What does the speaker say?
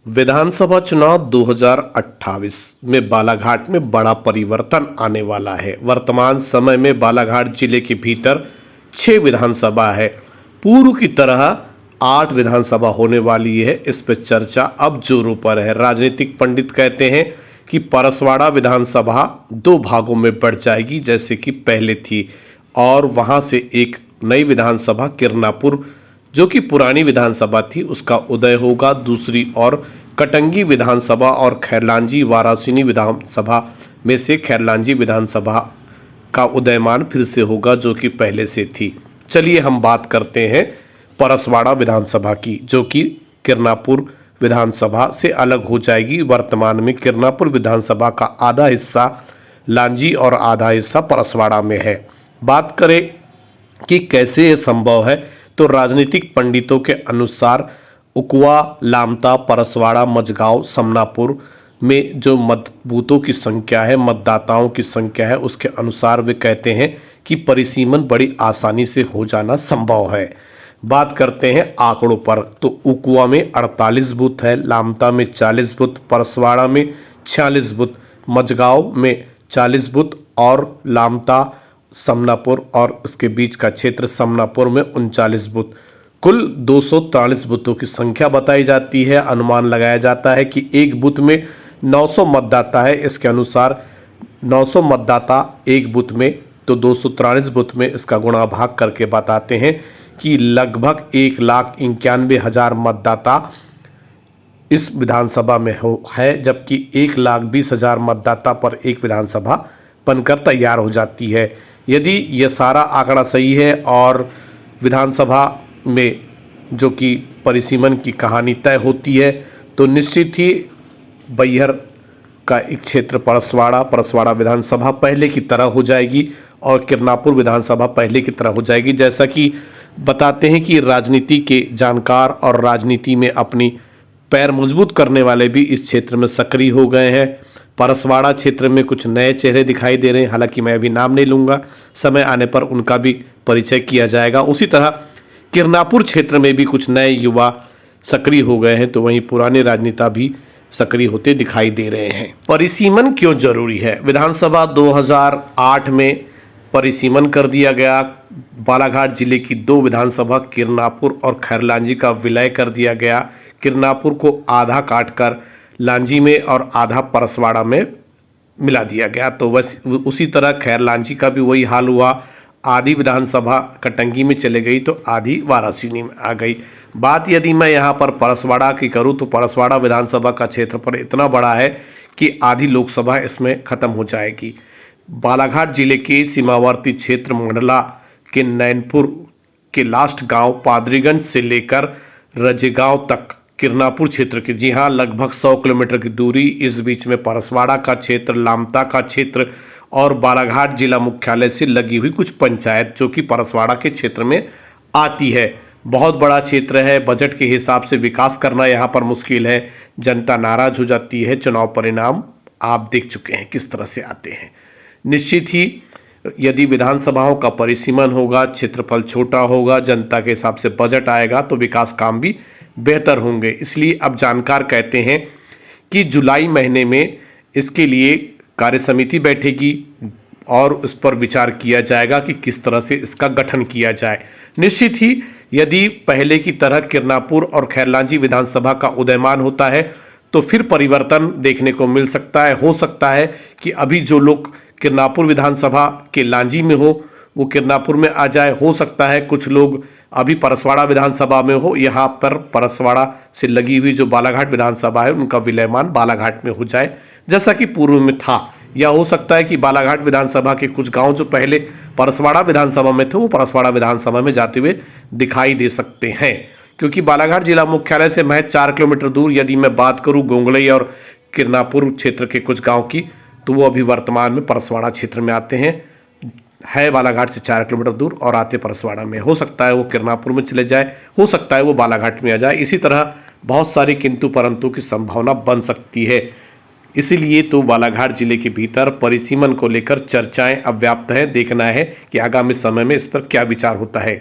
विधानसभा चुनाव 2028 में बालाघाट में बड़ा परिवर्तन आने वाला है। वर्तमान समय में बालाघाट जिले के भीतर 6 विधानसभा है। पूर्व की तरह 8 विधानसभा होने वाली है। इस पर चर्चा अब जोरों पर है। राजनीतिक पंडित कहते हैं कि परसवाड़ा विधानसभा 2 भागों में बढ़ जाएगी जैसे कि पहले थी, और वहां से एक नई विधानसभा किरनापुर जो कि पुरानी विधानसभा थी उसका उदय होगा। दूसरी ओर कटंगी विधानसभा और खैरलांजी वारासिनी विधानसभा में से खैरलांजी विधानसभा का उदयमान फिर से होगा जो कि पहले से थी। चलिए हम बात करते हैं परसवाड़ा विधानसभा की, जो कि किरनापुर विधानसभा से अलग हो जाएगी। वर्तमान में किरनापुर विधानसभा का आधा हिस्सा लांजी और आधा हिस्सा परसवाड़ा में है। बात करें कि कैसे ये संभव है, तो राजनीतिक पंडितों के अनुसार उकवा, लामता, परसवाड़ा, मझगांव, समनापुर में जो मतबूथों की संख्या है, मतदाताओं की संख्या है, उसके अनुसार वे कहते हैं कि परिसीमन बड़ी आसानी से हो जाना संभव है। बात करते हैं आंकड़ों पर, तो उकवा में 48 बूथ है, लामता में 40 बूथ, परसवाड़ा में 46 बूथ, मझगांव में 40 बूथ और लामता, समनापुर और उसके बीच का क्षेत्र समनापुर में 39 बूथ। कुल 243 बूथों की संख्या बताई जाती है। अनुमान लगाया जाता है कि एक बूथ में 900 मतदाता है। इसके अनुसार 900 मतदाता एक बूथ में, तो 243 बूथ में इसका गुणा भाग करके बताते हैं कि लगभग 1,91,000 मतदाता इस विधानसभा में है, जबकि 1,20,000 मतदाता पर एक विधानसभा बनकर तैयार हो जाती है। यदि यह सारा आंकड़ा सही है और विधानसभा में जो कि परिसीमन की कहानी तय होती है, तो निश्चित ही बैहर का एक क्षेत्र परसवाड़ा विधानसभा पहले की तरह हो जाएगी और किरनापुर विधानसभा पहले की तरह हो जाएगी। जैसा कि बताते हैं कि राजनीति के जानकार और राजनीति में अपनी पैर मजबूत करने वाले भी इस क्षेत्र में सक्रिय हो गए हैं। परसवाड़ा क्षेत्र में कुछ नए चेहरे दिखाई दे रहे हैं, हालांकि मैं अभी नाम नहीं लूँगा, समय आने पर उनका भी परिचय किया जाएगा। उसी तरह किरनापुर क्षेत्र में भी कुछ नए युवा सक्रिय हो गए हैं, तो वहीं पुराने राजनेता भी सक्रिय होते दिखाई दे रहे हैं। परिसीमन क्यों जरूरी है? विधानसभा 2008 में परिसीमन कर दिया गया। बालाघाट जिले की 2 विधानसभा किरनापुर और खैरलांजी का विलय कर दिया गया। किरनापुर को आधा काटकर लांजी में और आधा परसवाड़ा में मिला दिया गया। तो बस उसी तरह खैरलांजी का भी वही हाल हुआ। आधी विधानसभा कटंगी में चले गई तो आधी वारासिनी में आ गई। बात यदि मैं यहाँ पर परसवाड़ा की करूँ तो परसवाड़ा विधानसभा का क्षेत्रफल इतना बड़ा है कि आधी लोकसभा इसमें खत्म हो जाएगी। बालाघाट जिले के सीमावर्ती क्षेत्र मंडला के नैनपुर के लास्ट गांव पादरीगंज से लेकर रजेगांव तक किरनापुर क्षेत्र की, जी हाँ, लगभग 100 किलोमीटर की दूरी। इस बीच में परसवाड़ा का क्षेत्र, लामता का क्षेत्र और बालाघाट जिला मुख्यालय से लगी हुई कुछ पंचायत जो कि परसवाड़ा के क्षेत्र में आती है। बहुत बड़ा क्षेत्र है। बजट के हिसाब से विकास करना यहाँ पर मुश्किल है। जनता नाराज हो जाती है। चुनाव परिणाम आप देख चुके हैं किस तरह से आते हैं। निश्चित ही यदि विधानसभाओं का परिसीमन होगा, क्षेत्रफल छोटा होगा, जनता के हिसाब से बजट आएगा तो विकास काम भी बेहतर होंगे। इसलिए अब जानकार कहते हैं कि जुलाई महीने में इसके लिए कार्य समिति बैठेगी और उस पर विचार किया जाएगा कि किस तरह से इसका गठन किया जाए। निश्चित ही यदि पहले की तरह किरनापुर और खैरलांजी विधानसभा का उदयमान होता है तो फिर परिवर्तन देखने को मिल सकता है। हो सकता है कि अभी जो लोग किरनापुर विधानसभा के लांजी में हो वो किरनापुर में आ जाए। हो सकता है कुछ लोग अभी परसवाड़ा विधानसभा में हो, यहाँ पर परसवाड़ा से लगी हुई जो बालाघाट विधानसभा है उनका विलयमान बालाघाट में हो जाए जैसा कि पूर्व में था। या हो सकता है कि बालाघाट विधानसभा के कुछ गांव जो पहले परसवाड़ा विधानसभा में थे वो परसवाड़ा विधानसभा में जाते हुए दिखाई दे सकते हैं, क्योंकि बालाघाट जिला मुख्यालय से महज 4 किलोमीटर दूर यदि मैं बात करूं गोंगलई और किरनापुर क्षेत्र के कुछ गाँव की, तो वो अभी वर्तमान में परसवाड़ा क्षेत्र में आते हैं। है बालाघाट से 4 किलोमीटर दूर और आते परसवाड़ा में। हो सकता है वो किरनापुर में चले जाए, हो सकता है वो बालाघाट में आ जाए। इसी तरह बहुत सारी किंतु परंतु की संभावना बन सकती है। इसीलिए तो बालाघाट जिले के भीतर परिसीमन को लेकर चर्चाएं अब व्याप्त हैं। देखना है कि आगामी समय में इस पर क्या विचार होता है।